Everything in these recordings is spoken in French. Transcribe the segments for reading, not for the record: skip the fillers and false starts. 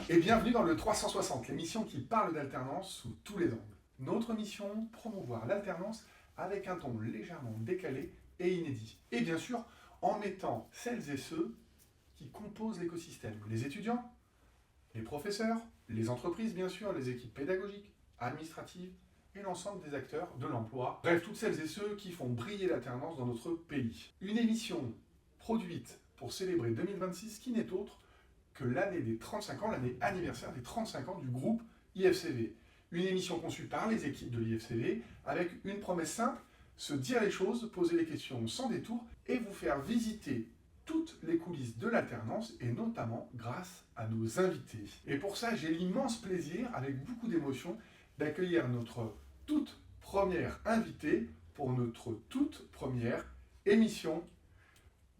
Et bienvenue dans le 360, l'émission qui parle d'alternance sous tous les angles. Notre mission, promouvoir l'alternance avec un ton légèrement décalé et inédit. Et bien sûr, en mettant celles et ceux qui composent l'écosystème. Les étudiants, les professeurs, les entreprises bien sûr, les équipes pédagogiques, administratives et l'ensemble des acteurs de l'emploi. Bref, toutes celles et ceux qui font briller l'alternance dans notre pays. Une émission produite pour célébrer 2026 qui n'est autre que l'année des 35 ans, l'année anniversaire des 35 ans du groupe IFCV. Une émission conçue par les équipes de l'IFCV avec une promesse simple, se dire les choses, poser les questions sans détour et vous faire visiter toutes les coulisses de l'alternance et notamment grâce à nos invités. Et pour ça, j'ai l'immense plaisir, avec beaucoup d'émotion, d'accueillir notre toute première invitée pour notre toute première émission.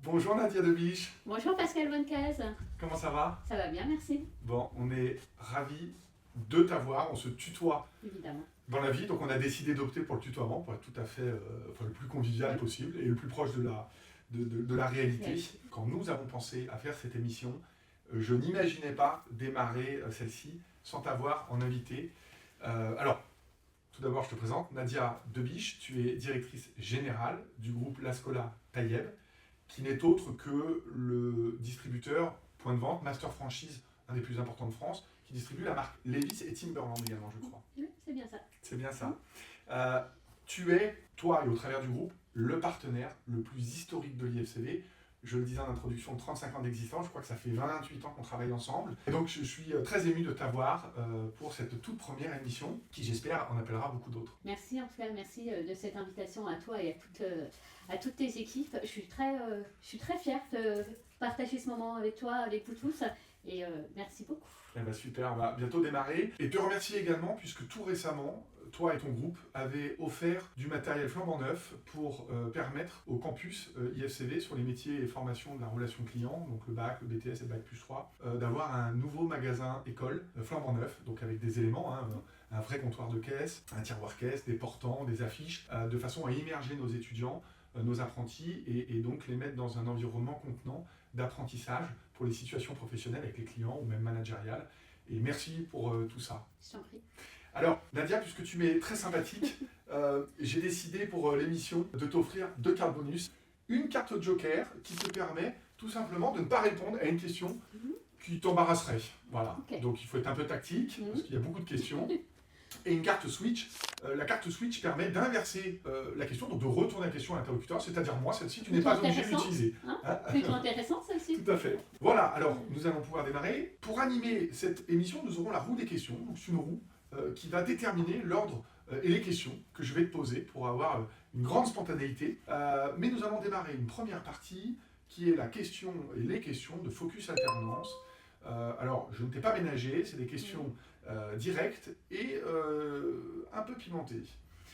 Bonjour Nadia Debiche. Bonjour Pascal Bonnecaze. Comment ça va? Ça va bien, merci. Bon, on est ravis de t'avoir, on se tutoie Évidemment. dans la vie, donc on a décidé d'opter pour le tutoiement pour être tout à fait le plus convivial possible et le plus proche de la réalité. Oui. Quand nous avons pensé à faire cette émission, je n'imaginais pas démarrer celle-ci sans t'avoir en invité. Alors, tout d'abord, je te présente Nadia Debiche, tu es directrice générale du groupe La Scola Tayeb, qui n'est autre que le distributeur point de vente, master franchise, un des plus importants de France, qui distribue la marque Levi's et Timberland également, je crois. Oui, c'est bien ça. C'est bien ça. Tu es, toi et au travers du groupe, le partenaire le plus historique de l'IFCV. Je le disais en introduction, 35 ans d'existence, je crois que ça fait 28 ans qu'on travaille ensemble. Et donc je suis très ému de t'avoir pour cette toute première émission, qui j'espère en appellera beaucoup d'autres. Merci en tout cas, merci de cette invitation à toi et à toutes tes équipes. Je suis très fière de partager ce moment avec toi, avec vous tous. Et merci beaucoup. Eh ben super, on va bientôt démarrer. Et te remercier également, puisque tout récemment, toi et ton groupe avez offert du matériel flambant neuf pour permettre au campus IFCV sur les métiers et formations de la relation client, donc le bac, le BTS et le bac plus 3, d'avoir un nouveau magasin école flambant neuf, donc avec des éléments, un vrai comptoir de caisse, un tiroir caisse, des portants, des affiches, de façon à immerger nos étudiants, nos apprentis et donc les mettre dans un environnement contenant d'apprentissage pour les situations professionnelles avec les clients ou même managériales. Et merci pour tout ça. Je t'en prie. Alors, Nadia, puisque tu m'es très sympathique, j'ai décidé pour l'émission de t'offrir 2 cartes bonus. Une carte joker qui te permet tout simplement de ne pas répondre à une question qui t'embarrasserait. Voilà. Okay. Donc il faut être un peu tactique, parce qu'il y a beaucoup de questions. Et une carte switch. La carte switch permet d'inverser la question, donc de retourner la question à l'interlocuteur, c'est-à-dire moi, celle-ci, tu n'es pas obligé de l'utiliser. Plutôt intéressant celle-ci. Tout à fait. Voilà, alors nous allons pouvoir démarrer. Pour animer cette émission, nous aurons la roue des questions. Donc c'est une roue qui va déterminer l'ordre et les questions que je vais te poser pour avoir une grande spontanéité. Mais nous allons démarrer une première partie qui est la question et les questions de Focus Alternance. Alors, je ne t'ai pas ménagé, c'est des questions directes et un peu pimentées.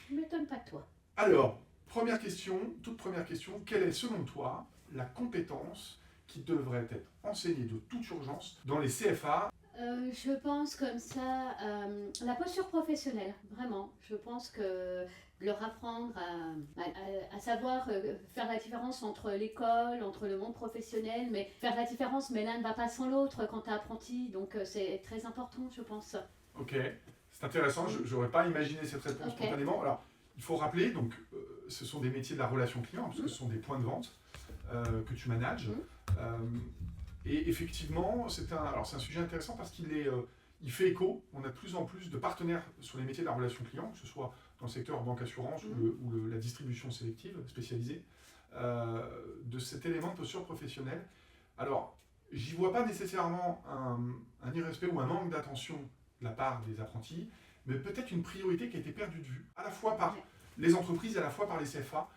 Je ne m'étonne pas de toi. Alors, première question, toute première question, quelle est selon toi la compétence qui devrait être enseignée de toute urgence dans les CFA? Je pense comme ça, la posture professionnelle, vraiment. Je pense que leur apprendre à savoir faire la différence entre l'école, entre le monde professionnel, mais faire la différence, mais l'un ne va pas sans l'autre quand tu es apprenti, donc c'est très important, je pense. Ok, c'est intéressant, je n'aurais pas imaginé cette réponse spontanément. Alors, il faut rappeler, donc, ce sont des métiers de la relation client, parce que ce sont des points de vente que tu manages. Et effectivement, c'est un sujet intéressant parce il fait écho. On a de plus en plus de partenaires sur les métiers de la relation client, que ce soit dans le secteur banque assurance ou la distribution sélective spécialisée, de cet élément de posture professionnelle. Alors, j'y vois pas nécessairement un irrespect ou un manque d'attention de la part des apprentis, mais peut-être une priorité qui a été perdue de vue, à la fois par les entreprises et à la fois par les CFA.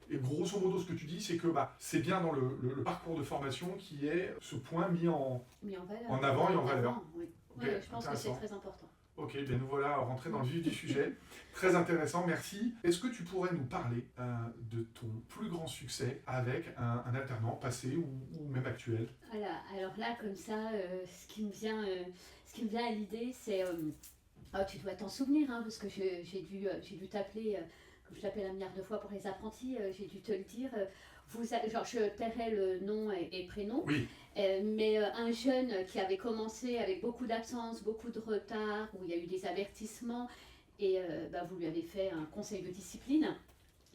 Et grosso modo, ce que tu dis, c'est que c'est bien dans le parcours de formation qui est ce point mis en avant et en valeur. Oui, Okay, je pense que c'est très important. Ok, bien nous voilà rentrés dans le vif du sujet. Très intéressant, merci. Est-ce que tu pourrais nous parler de ton plus grand succès avec un alternant passé ou même actuel? Voilà, alors là, comme ça, ce qui me vient à l'idée, c'est... tu dois t'en souvenir, parce que j'ai dû t'appeler comme je l'appelle un milliard de fois pour les apprentis, j'ai dû te le dire, genre je tairai le nom et prénom, Oui, mais un jeune qui avait commencé avec beaucoup d'absence, beaucoup de retard, où il y a eu des avertissements, et vous lui avez fait un conseil de discipline.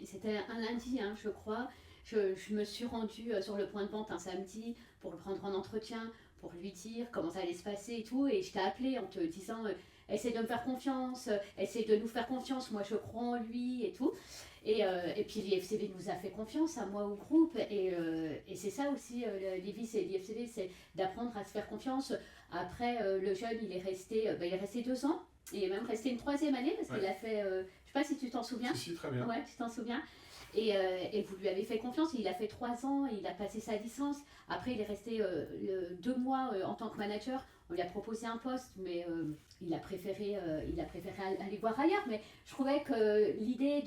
Et c'était un lundi, hein, je crois. Je me suis rendue sur le point de vente un samedi pour le prendre en entretien, pour lui dire comment ça allait se passer et tout. Et je t'ai appelé en te disant essaie de me faire confiance, essaie de nous faire confiance, moi je crois en lui et tout. Et puis l'IFCV nous a fait confiance, à moi au groupe. Et c'est ça aussi, l'IVIS et l'IFCV, c'est d'apprendre à se faire confiance. Après, le jeune, il est resté 2 ans. Il est même resté une 3e année parce qu'il a fait, je sais pas si tu t'en souviens. si, très bien. Ouais, tu t'en souviens. Et vous lui avez fait confiance, il a fait 3 ans, il a passé sa licence. Après, il est resté 2 mois en tant que manager. On lui a proposé un poste, mais il a préféré aller voir ailleurs. Mais je trouvais que l'idée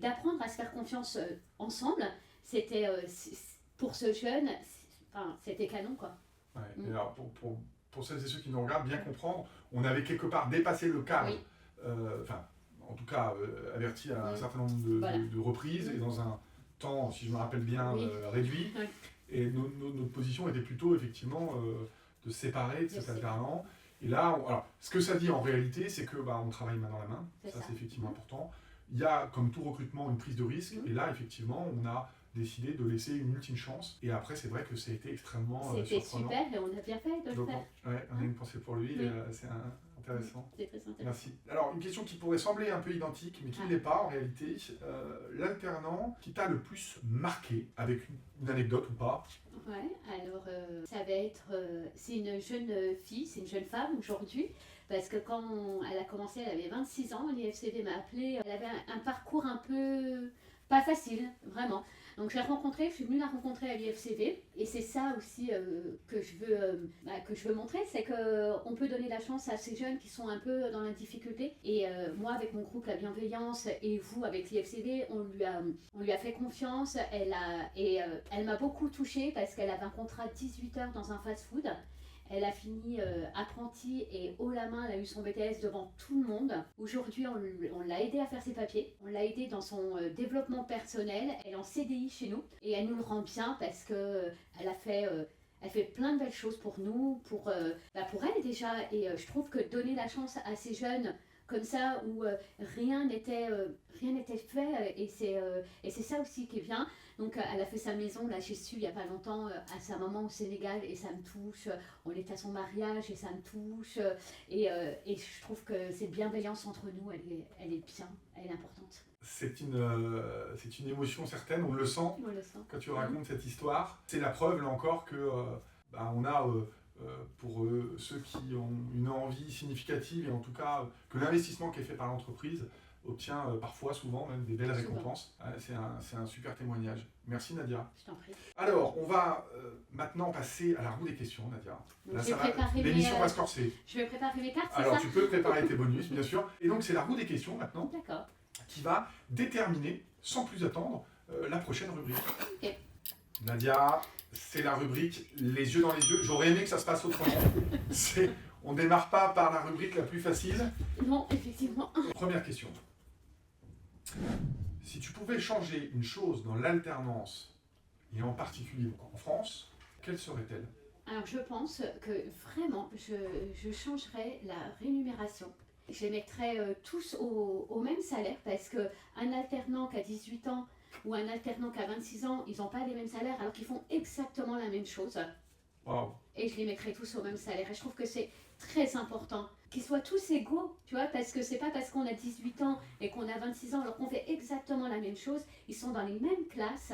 d'apprendre à se faire confiance ensemble, c'était pour ce jeune, c'était canon, quoi. Ouais. Et alors, pour celles et ceux qui nous regardent, bien comprendre, on avait quelque part dépassé le cadre, Oui. En tout cas averti à un certain nombre de reprises et dans un temps, si je me rappelle bien, réduit. Oui. Et notre position était plutôt effectivement de se séparer de cet alternant. Et là, alors, ce que ça dit en réalité, c'est que on travaille main dans la main. Ça, c'est effectivement important. Il y a, comme tout recrutement, une prise de risque. Et là, effectivement, on a décidé de laisser une ultime chance. Et après, c'est vrai que ça a été extrêmement surprenant. C'était super et on a bien fait de le faire. Ouais, on a une pensée pour lui. C'est intéressant. C'est très intéressant. Merci. Alors, une question qui pourrait sembler un peu identique, mais qui ne l'est pas en réalité. L'alternant qui t'a le plus marqué, avec une anecdote ou pas? Ouais, alors ça va être, c'est une jeune fille, c'est une jeune femme aujourd'hui, parce que quand elle a commencé, elle avait 26 ans, l'IFCV m'a appelée, elle avait un parcours un peu pas facile, vraiment. Donc je suis venue la rencontrer à l'IFCV, et c'est ça aussi que je veux montrer, c'est qu'on peut donner la chance à ces jeunes qui sont un peu dans la difficulté. Et moi, avec mon groupe La Bienveillance, et vous avec l'IFCV, on lui a fait confiance. Elle m'a beaucoup touchée parce qu'elle avait un contrat de 18 heures dans un fast-food. Elle a fini apprentie et haut la main, elle a eu son BTS devant tout le monde. Aujourd'hui, on l'a aidée à faire ses papiers, on l'a aidée dans son développement personnel. Elle est en CDI chez nous et elle nous le rend bien parce que elle fait plein de belles choses pour nous, pour elle déjà. Et je trouve que donner la chance à ces jeunes comme ça où rien n'était fait et c'est ça aussi qui est bien. Donc elle a fait sa maison, là j'ai su il n'y a pas longtemps, à sa maman au Sénégal et ça me touche. On était à son mariage et ça me touche. Et je trouve que cette bienveillance entre nous, elle est bien, elle est importante. C'est une émotion certaine, on le sent, quand tu racontes cette histoire. C'est la preuve là encore que on a, pour ceux qui ont une envie significative et en tout cas que l'investissement qui est fait par l'entreprise obtient parfois, souvent même des belles récompenses. C'est un super témoignage. Merci Nadia. Je t'en prie. Alors, on va maintenant passer à la roue des questions, Nadia. Donc, Là, l'émission va se corser. Je vais préparer mes cartes, c'est Alors, ça? tu peux préparer tes bonus, bien sûr. Et donc, c'est la roue des questions maintenant. D'accord. Qui va déterminer, sans plus attendre, la prochaine rubrique. Ok. Nadia, c'est la rubrique Les yeux dans les yeux. J'aurais aimé que ça se passe autrement. On démarre pas par la rubrique la plus facile. Non, effectivement. Première question. Si tu pouvais changer une chose dans l'alternance, et en particulier en France, quelle serait-elle? Alors je pense que vraiment, je changerais la rémunération. Je les mettrais tous au même salaire parce qu'un alternant qui a 18 ans ou un alternant qui a 26 ans, ils n'ont pas les mêmes salaires alors qu'ils font exactement la même chose. Wow. Et je les mettrais tous au même salaire. Et je trouve que c'est très important qu'ils soient tous égaux, tu vois, parce que c'est pas parce qu'on a 18 ans et qu'on a 26 ans alors qu'on fait exactement la même chose, ils sont dans les mêmes classes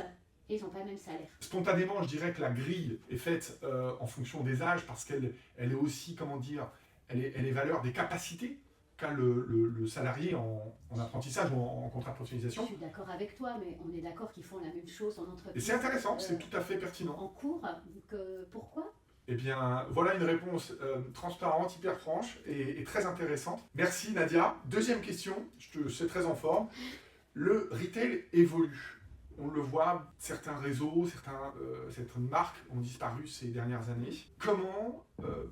et ils n'ont pas le même salaire. Spontanément, je dirais que la grille est faite en fonction des âges parce qu'elle est aussi, comment dire, elle est valeur des capacités qu'a le salarié en apprentissage ou en contrat de professionnalisation. Je suis d'accord avec toi, mais on est d'accord qu'ils font la même chose en entreprise. Et c'est intéressant, c'est tout à fait pertinent. En cours, donc pourquoi? Eh bien, voilà une réponse transparente, hyper franche et très intéressante. Merci Nadia. Deuxième question, je te sais très en forme. Le retail évolue. on le voit, certains réseaux, certaines marques ont disparu ces dernières années. Comment,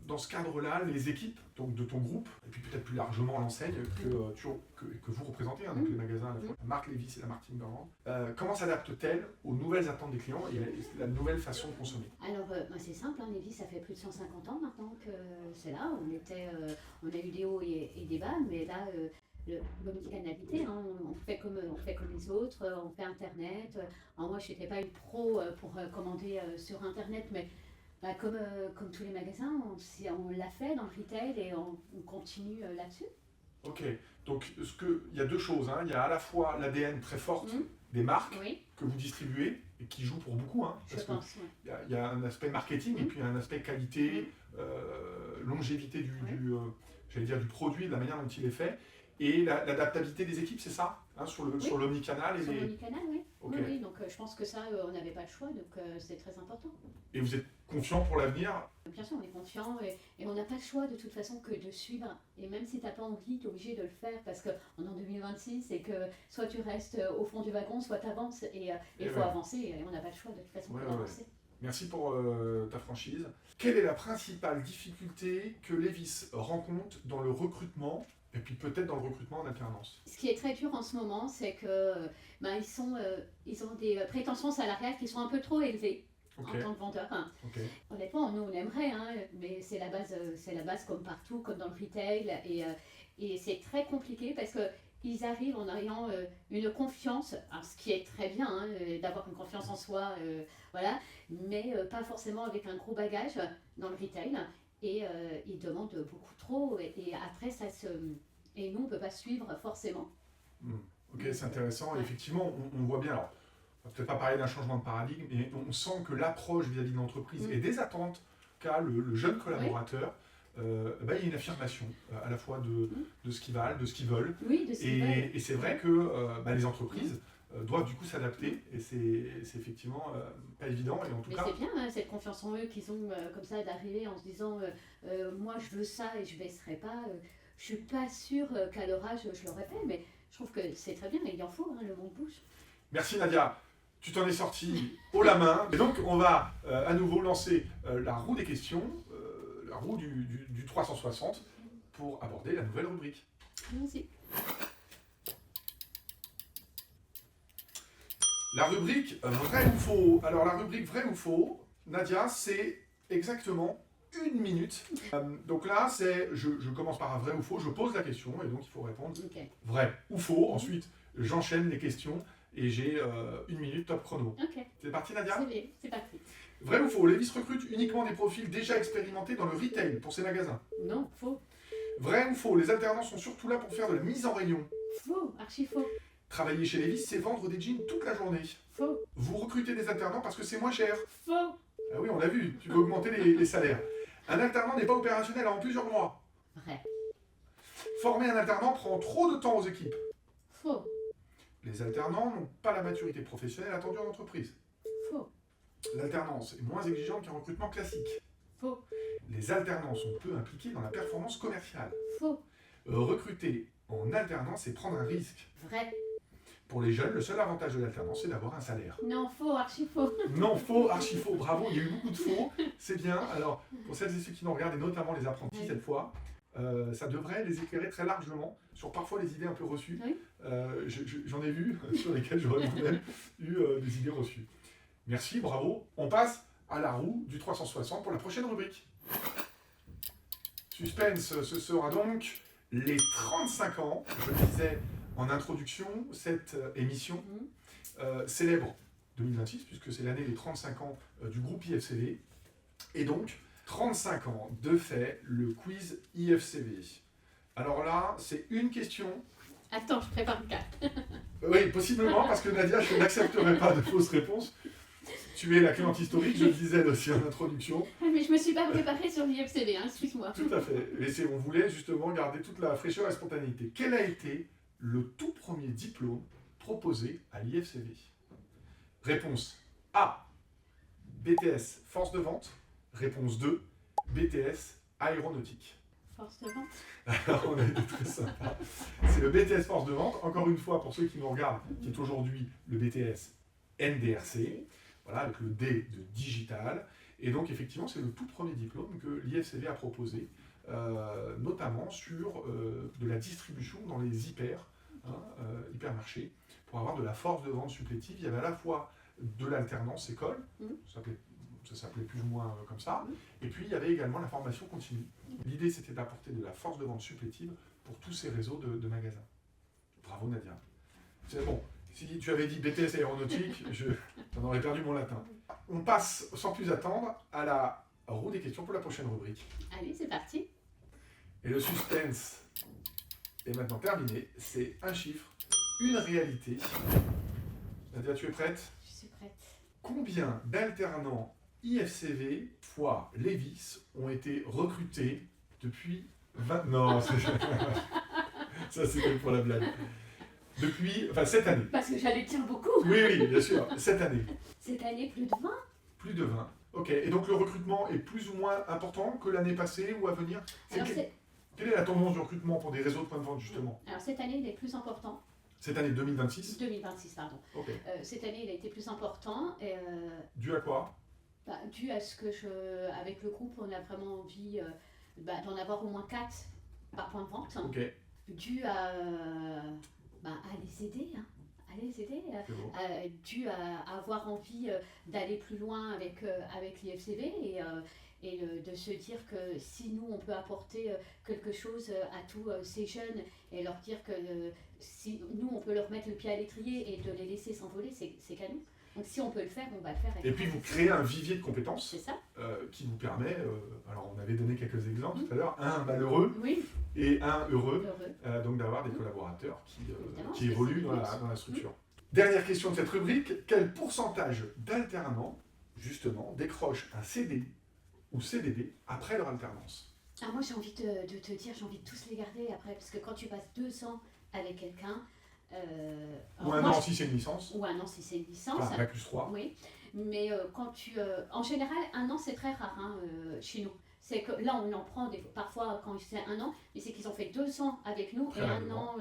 dans ce cadre-là, les équipes donc de ton groupe, et puis peut-être plus largement l'enseigne que vous représentez, hein, donc les magasins, à la fois la marque Levi's et la marque Timberland, comment s'adaptent-elles aux nouvelles attentes des clients et la nouvelle façon de consommer? Alors, c'est simple, hein, Levi's, ça fait plus de 150 ans maintenant que c'est là. On a eu des hauts et des bas, mais là, l'omnicanalité, hein, on fait comme les autres, on fait Internet. Alors moi, je n'étais pas une pro pour commander sur Internet, mais comme tous les magasins, on l'a fait dans le retail et on continue là-dessus. Ok, donc il y a deux choses, hein. Il y a à la fois l'ADN très forte des marques que vous distribuez et qui joue pour beaucoup, hein, parce que il y a un aspect marketing et puis un aspect qualité, longévité du produit, de la manière dont il est fait, et l'adaptabilité des équipes, c'est ça, hein, sur l'omnicanal. Sur l'omnicanal, oui. Okay. Oui. Donc je pense que ça, on n'avait pas le choix, donc c'est très important. Et vous êtes confiant pour l'avenir? Bien sûr, on est confiant et on n'a pas le choix de toute façon que de suivre. Et même si tu n'as pas envie, tu es obligé de le faire parce qu'on est en 2026 et que soit tu restes au fond du wagon, soit tu avances et il faut avancer et on n'a pas le choix de toute façon d'avancer. Merci pour ta franchise. Quelle est la principale difficulté que Levi's rencontre dans le recrutement et puis peut-être dans le recrutement en alternance? Ce qui est très dur en ce moment, c'est que ils ont des prétentions salariales qui sont un peu trop élevées. En tant que vendeur. Honnêtement, nous on aimerait, hein, mais c'est la base comme partout, comme dans le retail, et c'est très compliqué parce qu'ils arrivent en ayant une confiance, alors ce qui est très bien, hein, d'avoir une confiance en soi, voilà, mais pas forcément avec un gros bagage dans le retail, et ils demandent beaucoup trop, et après et nous on ne peut pas suivre forcément. Ok, c'est intéressant, et effectivement on voit bien, alors on va peut-être pas parler d'un changement de paradigme, mais on sent que l'approche vis-à-vis de l'entreprise et des attentes qu'a le jeune collaborateur, il y a une affirmation à la fois de ce qu'ils valent, de ce qu'ils veulent. Oui, de ce qu'ils veulent. Et c'est vrai que les entreprises doivent du coup s'adapter, et c'est effectivement pas évident. Et en tout cas, c'est bien, hein, cette confiance en eux qu'ils ont comme ça d'arriver en se disant moi je veux ça et je ne baisserai pas. Je suis pas sûre qu'à leur âge je l'aurais fait, mais je trouve que c'est très bien, il en faut, hein, le monde bouge. Merci Nadia. Tu t'en es sorti haut la main. Et donc, on va à nouveau lancer la roue des questions, la roue du 360, pour aborder la nouvelle rubrique. Allons-y. La rubrique vrai ou faux. Alors, la rubrique vrai ou faux, Nadia, c'est exactement 1 minute. Donc là, je commence par un vrai ou faux, je pose la question, et donc il faut répondre vrai ou faux. Ensuite, j'enchaîne les questions. Et j'ai 1 minute top chrono. C'est parti Nadia? C'est parti. Vrai ou faux? Levi's recrute uniquement des profils déjà expérimentés dans le retail pour ses magasins. Non, faux. Vrai ou faux? Les alternants sont surtout là pour faire de la mise en rayon. Faux, archi faux. Travailler chez Levi's, c'est vendre des jeans toute la journée. Faux. Vous recrutez des alternants parce que c'est moins cher. Faux. Ah oui, on l'a vu, tu veux augmenter les salaires. Un alternant n'est pas opérationnel avant plusieurs mois. Vrai. Former un alternant prend trop de temps aux équipes. Faux. Les alternants n'ont pas la maturité professionnelle attendue en entreprise. Faux. L'alternance est moins exigeante qu'un recrutement classique. Faux. Les alternants sont peu impliqués dans la performance commerciale. Faux. Recruter en alternance, c'est prendre un risque. Vrai. Pour les jeunes, le seul avantage de l'alternance, c'est d'avoir un salaire. Non, faux, archi faux. Non, faux, archi faux. Bravo, il y a eu beaucoup de faux. C'est bien. Alors, pour celles et ceux qui nous regardent, et notamment les apprentis cette fois, ça devrait les éclairer très largement sur parfois les idées un peu reçues. Oui. J'en ai vu sur lesquelles j'aurais vous-même eu des idées reçues. Merci, bravo. On passe à la roue du 360 pour la prochaine rubrique. Suspense, ce sera donc les 35 ans. Je le disais en introduction, cette émission célèbre 2026, puisque c'est l'année des 35 ans du groupe IFCV. Et donc, 35 ans de fait, le quiz IFCV. Alors là, c'est une question. Attends, je prépare le cas. Oui, possiblement, parce que Nadia, je n'accepterai pas de fausses réponses. Tu es la cliente historique, je le disais aussi en introduction. Mais je ne me suis pas préparée sur l'IFCV, hein, excuse-moi. Tout à fait. Et on voulait justement garder toute la fraîcheur et la spontanéité. Quel a été le tout premier diplôme proposé à l'IFCV? Réponse A, BTS force de vente. Réponse 2, BTS aéronautique. Force de vente. Alors, on a été très sympa. C'est le BTS force de vente, encore une fois, pour ceux qui nous regardent, qui est aujourd'hui le BTS NDRC, voilà, avec le D de digital. Et donc, effectivement, c'est le tout premier diplôme que l'IFCV a proposé, notamment sur de la distribution dans les hypermarchés, pour avoir de la force de vente supplétive. Il y avait à la fois de l'alternance école, ça s'appelait plus ou moins comme ça, et puis il y avait également la formation continue. L'idée, c'était d'apporter de la force de vente supplétive pour tous ces réseaux de magasins. Bravo Nadia. C'est bon, si tu avais dit BTS aéronautique, j'en aurais perdu mon latin. On passe sans plus attendre à la roue des questions pour la prochaine rubrique. Allez, c'est parti. Et le suspense est maintenant terminé. C'est un chiffre, une réalité. Nadia, tu es prête? Je suis prête. Combien d'alternants IFCV fois Lévis ont été recrutés depuis 20... Non, ça c'était pour la blague. Depuis, cette année. Parce que j'allais dire beaucoup. Oui, bien sûr, cette année. Cette année, plus de 20. Plus de 20. Ok, et donc le recrutement est plus ou moins important que l'année passée ou à venir? Quelle est la tendance du recrutement pour des réseaux de points de vente, justement? Alors cette année, il est plus important. Cette année 2026? 2026, pardon. Ok. Cette année, il a été plus important. Dû à quoi? Dû à ce que avec le groupe, on a vraiment envie d'en avoir au moins 4 par point de vente. Ok. Dû à les aider, dû à avoir envie d'aller plus loin avec l'IFCV et de se dire que si nous on peut apporter quelque chose à tous ces jeunes et leur dire que si nous on peut leur mettre le pied à l'étrier et de les laisser s'envoler, c'est canon. Donc si on peut le faire, on va le faire. Et puis vous créez un vivier de compétences qui vous permet, alors on avait donné quelques exemples tout à l'heure, un malheureux et un heureux. Donc d'avoir des collaborateurs qui évoluent dans la structure. Dernière question de cette rubrique, quel pourcentage d'alternants, justement, décrochent un CD ou CDD après leur alternance? Alors moi j'ai envie de te dire, j'ai envie de tous les garder après, parce que quand tu passes 2 ans avec quelqu'un... ou un an si c'est une licence. Ou un an si c'est une licence. Enfin, bac plus 3. Oui, mais quand en général, un an c'est très rare chez nous. C'est que là on en prend parfois quand c'est 1 an, mais c'est qu'ils ont fait 2 ans avec nous et un an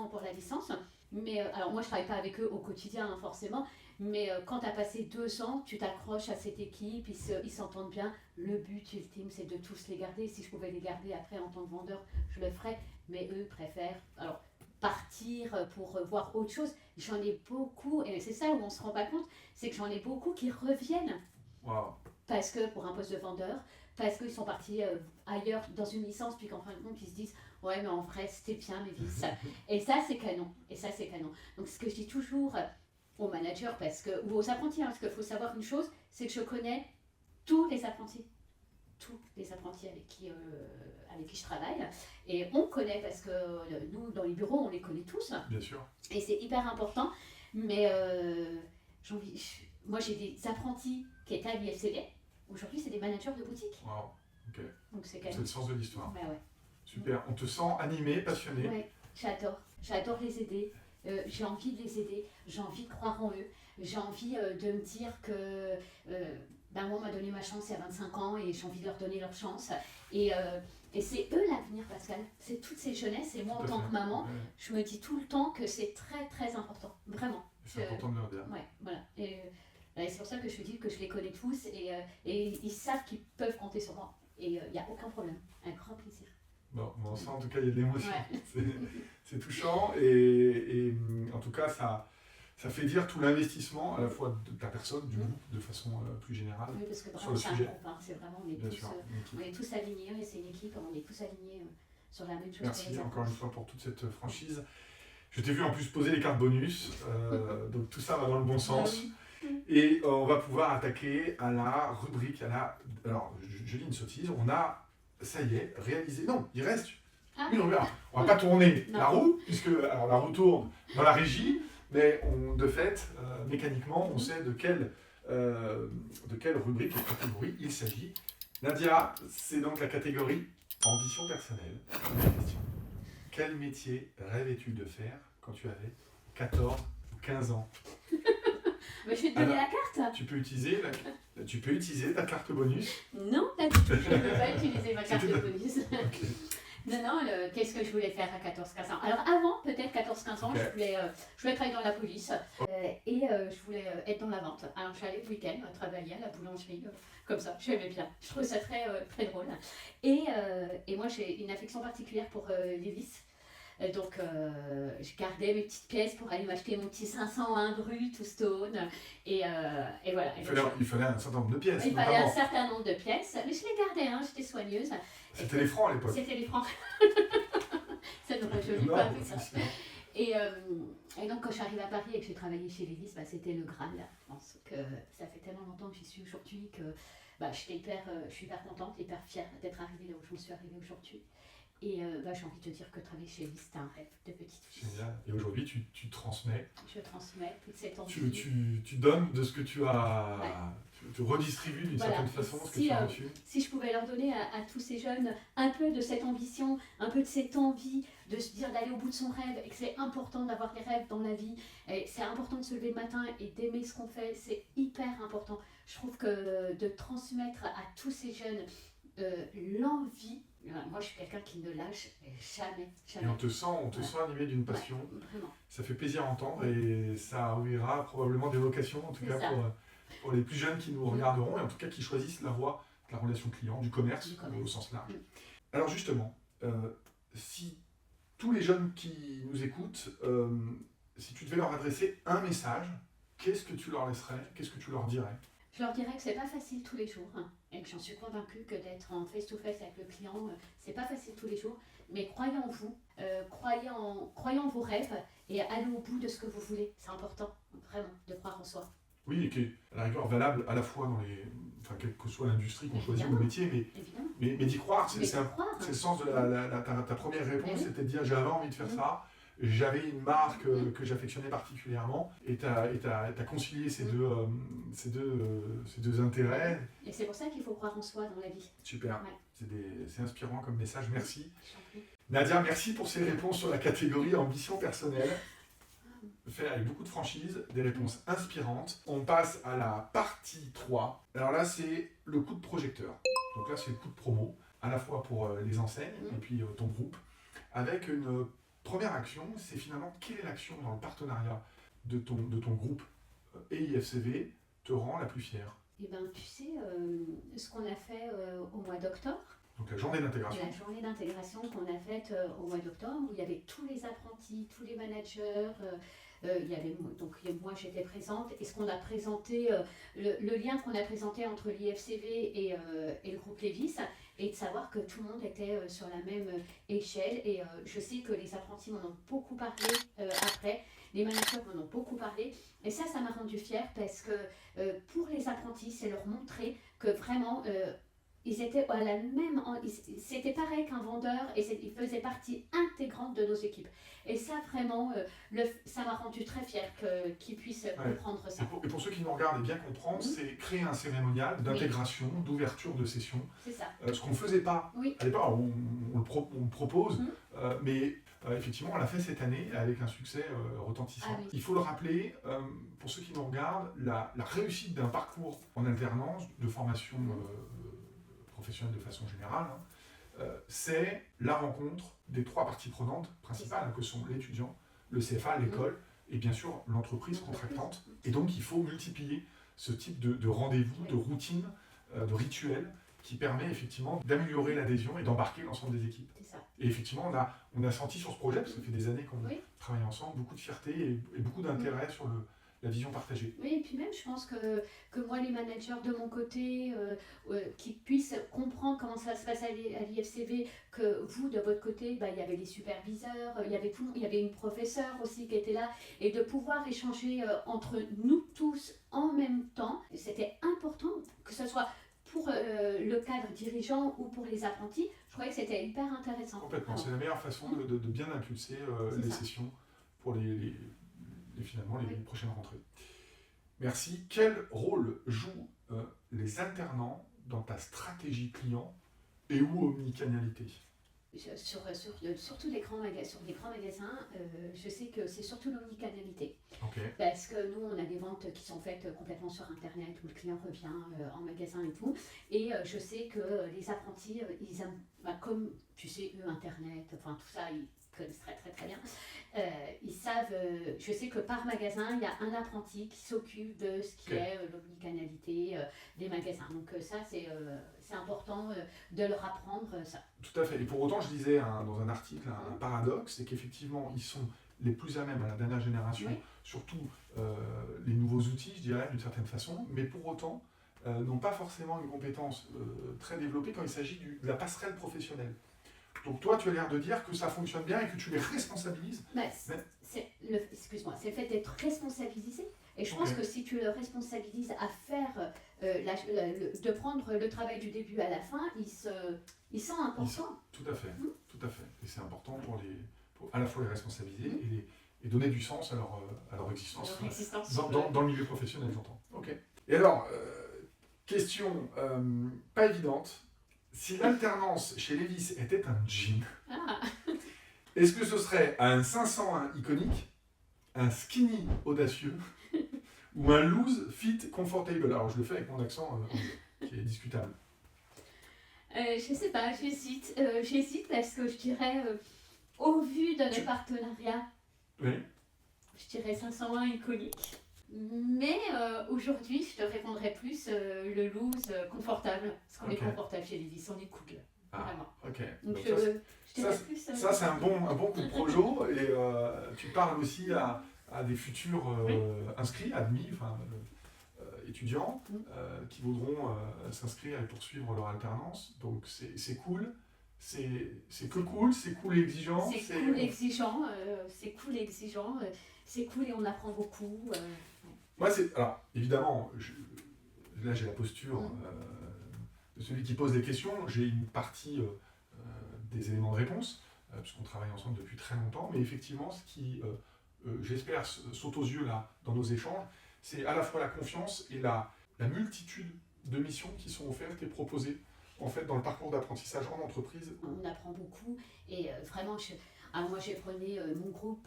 pour la licence. Mais alors moi je travaille pas avec eux au quotidien forcément, mais quand tu as passé 2 ans, tu t'accroches à cette équipe, ils s'entendent bien. Le but ultime c'est de tous les garder. Si je pouvais les garder après en tant que vendeur, je le ferais, mais eux préfèrent partir pour voir autre chose. J'en ai beaucoup, et c'est ça où on se rend pas compte, c'est que j'en ai beaucoup qui reviennent. Wow. Parce que pour un poste de vendeur, parce qu'ils sont partis ailleurs dans une licence, puis qu'en fin de compte ils se disent ouais mais en vrai c'était bien Lévis. Et ça c'est canon. Donc ce que je dis toujours aux managers ou aux apprentis, parce qu'il faut savoir une chose, c'est que je connais tous les apprentis avec qui je travaille, et on connaît parce que nous dans les bureaux on les connaît tous. Bien sûr. Et c'est hyper important, mais moi j'ai des apprentis qui étaient à l'IFCV, aujourd'hui c'est des managers de boutique. Wow, ok. Donc c'est le sens de l'histoire. Ouais. Super, on te sent animé, passionné. Ouais, j'adore les aider, j'ai envie de les aider, j'ai envie de croire en eux, j'ai envie de me dire que moi on m'a donné ma chance il y a 25 ans et j'ai envie de leur donner leur chance. Et c'est eux l'avenir, Pascal. C'est toutes ces jeunesses, et moi en tant que maman, je me dis tout le temps que c'est très très important, vraiment. C'est important de leur dire. Ouais, voilà. Et c'est pour ça que je dis que je les connais tous et ils savent qu'ils peuvent compter sur moi. Et il n'y a aucun problème, un grand plaisir. Bon, on sent en tout cas il y a de l'émotion. Ouais. C'est touchant et en tout cas ça fait dire tout l'investissement à la fois de ta personne, du groupe, de façon plus générale. Oui, parce que sur le sujet. C'est vraiment, on est tous alignés, et c'est une équipe, on est tous alignés sur la même chose. Merci encore une fois pour toute cette franchise. Je t'ai vu en plus poser les cartes bonus, donc tout ça va dans le bon sens. Et on va pouvoir attaquer à la rubrique, alors je dis une sottise, on a, ça y est, réalisé, non, il reste une rubrique. On va pas tourner la roue, puisque alors, la roue tourne dans la régie, mais de fait, mécaniquement, on sait de quelle rubrique et catégorie il s'agit. Nadia, c'est donc la catégorie ambition personnelle. Question. Quel métier rêvais-tu de faire quand tu avais 14 ou 15 ans? Mais je vais te donner la carte. Tu peux utiliser ta carte bonus. Non, je ne peux pas utiliser ma carte bonus. Non, qu'est-ce que je voulais faire à 14-15 ans? Alors avant, peut-être 14-15 ans, Ok. je voulais travailler dans la police je voulais être dans la vente. Alors j'allais le week-end travailler à la boulangerie, comme ça, j'aimais bien. Je trouvais ça très drôle. Et moi j'ai une affection particulière pour les vis. Je gardais mes petites pièces pour aller m'acheter mon petit 501 Bru tout stone. Et voilà. Il fallait un certain nombre de pièces, Il fallait un notamment. certain nombre de pièces, mais je les gardais, hein, j'étais soigneuse. C'était les francs à l'époque. C'était les francs. Ça ne rajeunit Non, pas tout ça. effectivement. Et donc quand je suis arrivée à Paris et que j'ai travaillé chez Lévis, c'était le Graal. Je pense que ça fait tellement longtemps que j'y suis aujourd'hui que je suis hyper contente, hyper fière d'être arrivée là où je me suis arrivée aujourd'hui. J'ai envie de te dire que travailler chez Lévis, c'était un rêve de petite fille. Génial. Et aujourd'hui, tu transmets. Je transmets toute cette envie. Tu donnes de ce que tu as. Ouais. Tu redistribues d'une Voilà. certaine façon ce que Si, tu as reçu. Si je pouvais leur donner à tous ces jeunes un peu de cette ambition, un peu de cette envie de se dire d'aller au bout de son rêve et que c'est important d'avoir des rêves dans la vie, et c'est important de se lever le matin et d'aimer ce qu'on fait, c'est hyper important. Je trouve que de transmettre à tous ces jeunes l'envie, moi je suis quelqu'un qui ne lâche jamais. Et on te sent animé d'une passion. Ouais, vraiment. Ça fait plaisir à entendre et ça ouvrira probablement des vocations, en tout C'est cas ça. pour les plus jeunes qui nous regarderont et en tout cas qui choisissent la voie de la relation client, du commerce, au sens large. Alors justement, si tous les jeunes qui nous écoutent, si tu devais leur adresser un message, qu'est-ce que tu leur laisserais? Qu'est-ce que tu leur dirais? Je leur dirais que c'est pas facile tous les jours, hein, et que j'en suis convaincue que d'être en face-to-face avec le client, c'est pas facile tous les jours, mais croyez en vous, croyez en vos rêves et allez au bout de ce que vous voulez. C'est important, vraiment, de croire en soi. Oui, et qui est à la rigueur valable à la fois dans quelle que soit l'industrie qu'on choisit ou le métier, mais d'y croire, c'est le sens de ta première réponse, c'était de dire j'avais envie de faire ça. J'avais une marque que j'affectionnais particulièrement et tu as concilié ces deux intérêts. Et c'est pour ça qu'il faut croire en soi dans la vie. Super, ouais. C'est inspirant comme message, merci. Nadia, merci pour ces réponses sur la catégorie ambition personnelle. Fait avec beaucoup de franchise, des réponses inspirantes. On passe à la partie 3. Alors là, c'est le coup de projecteur. Donc là, c'est le coup de promo, à la fois pour les enseignes et puis ton groupe, avec une première action, c'est finalement quelle est l'action dans le partenariat de ton groupe et IFCV te rend la plus fière? Eh bien, tu sais, ce qu'on a fait au mois d'octobre. Donc la journée d'intégration. La journée d'intégration qu'on a faite au mois d'octobre, où il y avait tous les apprentis, tous les managers. Moi j'étais présente, et ce qu'on a présenté, le lien qu'on a présenté entre l'IFCV et le groupe Lévis, et de savoir que tout le monde était sur la même échelle. Et je sais que les apprentis m'en ont beaucoup parlé après, les managers m'en ont beaucoup parlé, et ça m'a rendu fière parce que pour les apprentis, c'est leur montrer que vraiment ils étaient à la même, c'était pareil qu'un vendeur, et ils faisaient partie intégrante de nos équipes. Et ça, vraiment, ça m'a rendu très fière qu'ils puissent comprendre ça. Et pour ceux qui nous regardent et bien comprendre, c'est créer un cérémonial d'intégration, d'ouverture de session. C'est ça. Ce qu'on ne faisait pas à l'époque, on le propose, mais effectivement, on l'a fait cette année avec un succès retentissant. Ah, oui. Il faut le rappeler, pour ceux qui nous regardent, la réussite d'un parcours en alternance, de formation professionnelle de façon générale, c'est la rencontre des trois parties prenantes principales, que sont l'étudiant, le CFA, l'école, et bien sûr l'entreprise contractante. Et donc il faut multiplier ce type de rendez-vous, de routine, de rituel, qui permet effectivement d'améliorer l'adhésion et d'embarquer l'ensemble des équipes. C'est ça. Et effectivement, on a senti sur ce projet, parce que ça fait des années qu'on travaille ensemble, beaucoup de fierté et beaucoup d'intérêt sur la vision partagée. Oui, et puis même, je pense que moi, les managers de mon côté, qui puissent comprendre comment ça se passe à l'IFCV, que vous, de votre côté, il y avait les superviseurs, il y avait une professeure aussi qui était là, et de pouvoir échanger entre nous tous en même temps, c'était important, que ce soit pour le cadre dirigeant ou pour les apprentis. Je croyais que c'était hyper intéressant. Complètement, c'est la meilleure façon de bien impulser les sessions pour les prochaines rentrées. Merci. Quel rôle jouent les alternants dans ta stratégie client et ou omnicanalité? Surtout sur les grands magasins, je sais que c'est surtout l'omnicanalité. Ok. Parce que nous, on a des ventes qui sont faites complètement sur Internet, où le client revient en magasin et tout. Et je sais que les apprentis, ils aiment, comme tu sais, eux, Internet, enfin tout ça, ils connaissent très très très bien. Ils savent, je sais que par magasin, il y a un apprenti qui s'occupe de ce qui est l'omnicanalité des magasins. Donc ça, c'est important de leur apprendre ça. Tout à fait. Et pour autant, je disais dans un article un paradoxe, c'est qu'effectivement, ils sont les plus à même à la dernière génération, surtout les nouveaux outils, je dirais, d'une certaine façon, mais pour autant, n'ont pas forcément une compétence très développée quand il s'agit de la passerelle professionnelle. Donc toi, tu as l'air de dire que ça fonctionne bien et que tu les responsabilises. Excuse-moi, c'est le fait d'être responsabilisé. Et je pense que si tu le responsabilises à faire, de prendre le travail du début à la fin, il sent important. Tout à fait, tout à fait. Et c'est important pour à la fois les responsabiliser et donner du sens à leur existence, dans le milieu professionnel, j'entends. Ok. Et alors, question pas évidente. Si l'alternance chez Levi's était un jean, est-ce que ce serait un 501 iconique, un skinny audacieux ou un loose fit comfortable? Alors je le fais avec mon accent qui est discutable. Je sais pas, j'hésite parce que je dirais, au vu de nos partenariats, je dirais 501 iconique. Mais aujourd'hui, je te répondrais plus le loose confortable, parce qu'on est confortable chez Levi's, on est cool. Vraiment. Ok. Donc ça, c'est un bon coup de projo, et tu parles aussi à des futurs inscrits, admis, étudiants, qui voudront s'inscrire et poursuivre leur alternance. Donc c'est cool. C'est cool et exigeant. C'est cool et exigeant, c'est cool et on apprend beaucoup. Moi, alors, évidemment, là j'ai la posture de celui qui pose des questions. J'ai une partie des éléments de réponse, puisqu'on travaille ensemble depuis très longtemps. Mais effectivement, ce qui, j'espère, saute aux yeux là, dans nos échanges, c'est à la fois la confiance et la multitude de missions qui sont offertes et proposées en fait, dans le parcours d'apprentissage en entreprise. On apprend beaucoup et vraiment, moi j'ai prôné mon groupe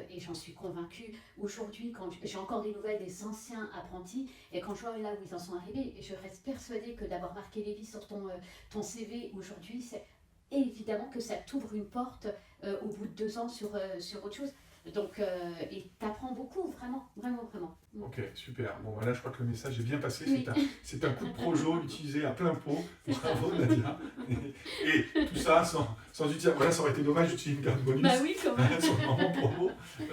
et j'en suis convaincue, aujourd'hui, quand j'ai encore des nouvelles des anciens apprentis et quand je vois là où ils en sont arrivés, je reste persuadée que d'avoir marqué Levi's sur ton CV aujourd'hui, c'est évidemment que ça t'ouvre une porte au bout de 2 ans sur autre chose. Donc, et t'apprends beaucoup, vraiment. Ok, super. Bon, voilà, je crois que le message est bien passé. Oui. C'est un coup de projo utilisé à plein pot. Bravo, Nadia. Et tout ça sans utiliser. Voilà, ça aurait été dommage d'utiliser une carte bonus. Bah oui, quand même. Sur le moment promo je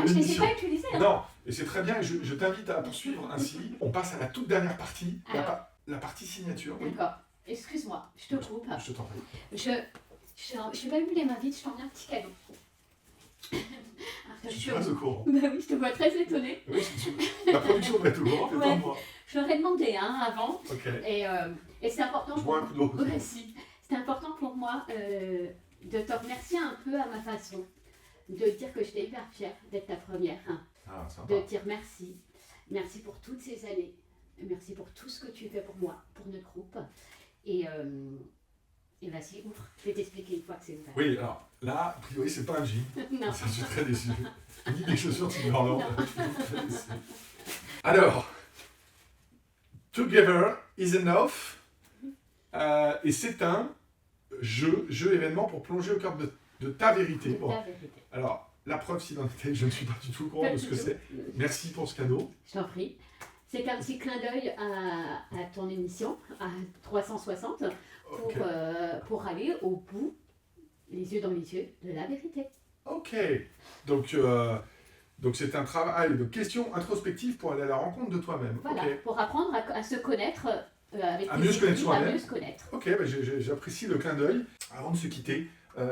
ne les ai pas utilisés. Hein. Non, et c'est très bien. Je t'invite à poursuivre ainsi. On passe à la toute dernière partie, la partie signature. D'accord. Excuse-moi, je te coupe. Je t'en prie. Je vais allumer ma vite, je t'en ai un petit cadeau. Je suis pas au courant. Bah oui, je te vois très étonnée. Oui, la production doit être au courant, mais pas moi. Je leur ai demandé avant. Okay. Et c'est important. Je bois un coup d'eau. Ouais, si. C'est important pour moi de te remercier un peu à ma façon. De dire que j'étais hyper fière d'être ta première. De te dire merci. Merci pour toutes ces années. Merci pour tout ce que tu fais pour moi, pour notre groupe. Et vas-y, ouvre. Je vais t'expliquer une fois que c'est ouvert. Oui, alors là, a priori, c'est pas un jean. Non. Je suis très déçu. Ni des chaussures Timberland. Alors, Together is enough. Et c'est un jeu événement pour plonger au cœur de ta vérité. Bon. Ta vérité. Alors, la preuve s'il en était, je ne suis pas du tout au courant de ce que c'est. Merci pour ce cadeau. Je t'en prie. C'est un petit clin d'œil à ton émission, à 360, pour aller au bout, les yeux dans les yeux, de la vérité. Ok. Donc c'est un travail de questions introspectives pour aller à la rencontre de toi-même. Voilà, pour apprendre à se connaître, à mieux se connaître soi-même. À mieux se connaître. Ok, j'apprécie le clin d'œil. Avant de se quitter,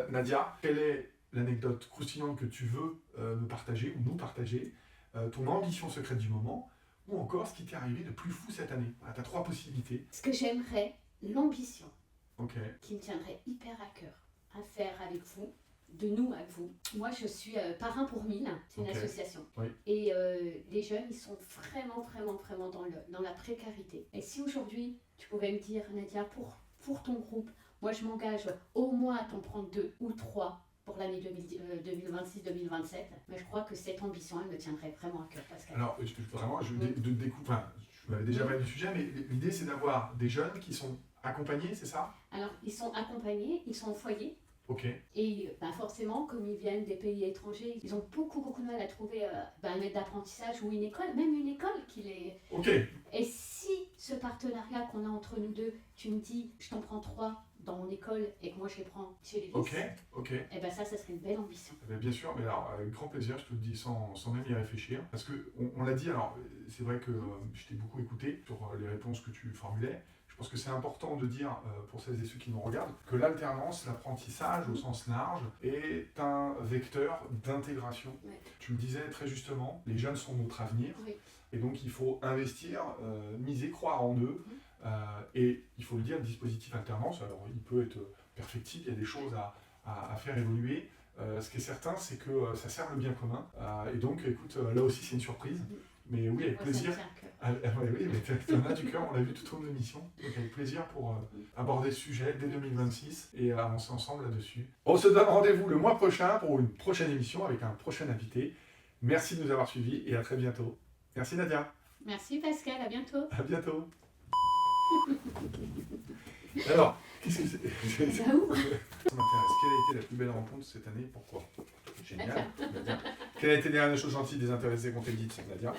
Nadia, quelle est l'anecdote croustillante que tu veux me partager ou nous partager, ton ambition secrète du moment, ou encore ce qui t'est arrivé de plus fou cette année? Tu as 3 possibilités. Ce que j'aimerais, l'ambition, qui me tiendrait hyper à cœur à faire avec vous, de nous avec vous. Moi, je suis parrain pour 1000, c'est une association. Oui. Et les jeunes, ils sont vraiment dans la précarité. Et si aujourd'hui, tu pouvais me dire, Nadia, pour ton groupe, moi je m'engage au moins à t'en prendre 2 ou 3 pour l'année 2026-2027. Mais je crois que cette ambition, elle me tiendrait vraiment à cœur, Pascal. Alors, vraiment, je découvre, enfin, je m'avais déjà parlé du sujet, mais l'idée c'est d'avoir des jeunes qui sont accompagnés, c'est ça? Alors, ils sont accompagnés, ils sont au foyer. Ok. Et forcément, comme ils viennent des pays étrangers, ils ont beaucoup de mal à trouver un maître d'apprentissage ou une école, même une école qui les... Ok. Et si ce partenariat qu'on a entre nous deux, tu me dis, je t'en prends 3 dans mon école et que moi je les prends chez les Ok. et ben ça serait une belle ambition. Eh bien, bien sûr, mais alors, avec grand plaisir, je te le dis sans même y réfléchir. Parce que on l'a dit, alors, c'est vrai que je t'ai beaucoup écouté sur les réponses que tu formulais. Je pense que c'est important de dire, pour celles et ceux qui nous regardent, que l'alternance, l'apprentissage au sens large, est un vecteur d'intégration. Ouais. Tu me disais très justement, les jeunes sont notre avenir, Oui. et donc il faut investir, miser, croire en eux, et il faut le dire, le dispositif alternance, alors il peut être perfectible, il y a des choses à faire évoluer. Ce qui est certain, c'est que ça sert le bien commun, et donc écoute, là aussi c'est une surprise. Mais oui, avec plaisir. Oui, mais tu en as du cœur, on l'a vu tout au long de l'émission. Donc avec plaisir pour aborder ce sujet dès 2026 et avancer ensemble là-dessus. On se donne rendez-vous le mois prochain pour une prochaine émission avec un prochain invité. Merci de nous avoir suivis et à très bientôt. Merci Nadia. Merci Pascal, à bientôt. À bientôt. Alors, qu'est-ce que c'est? Ça m'intéresse. Quelle a été la plus belle rencontre cette année? Pourquoi? Génial. Nadia. Quelle a été la dernière chose gentille, désintéressée qu'on t'ait dite, Nadia?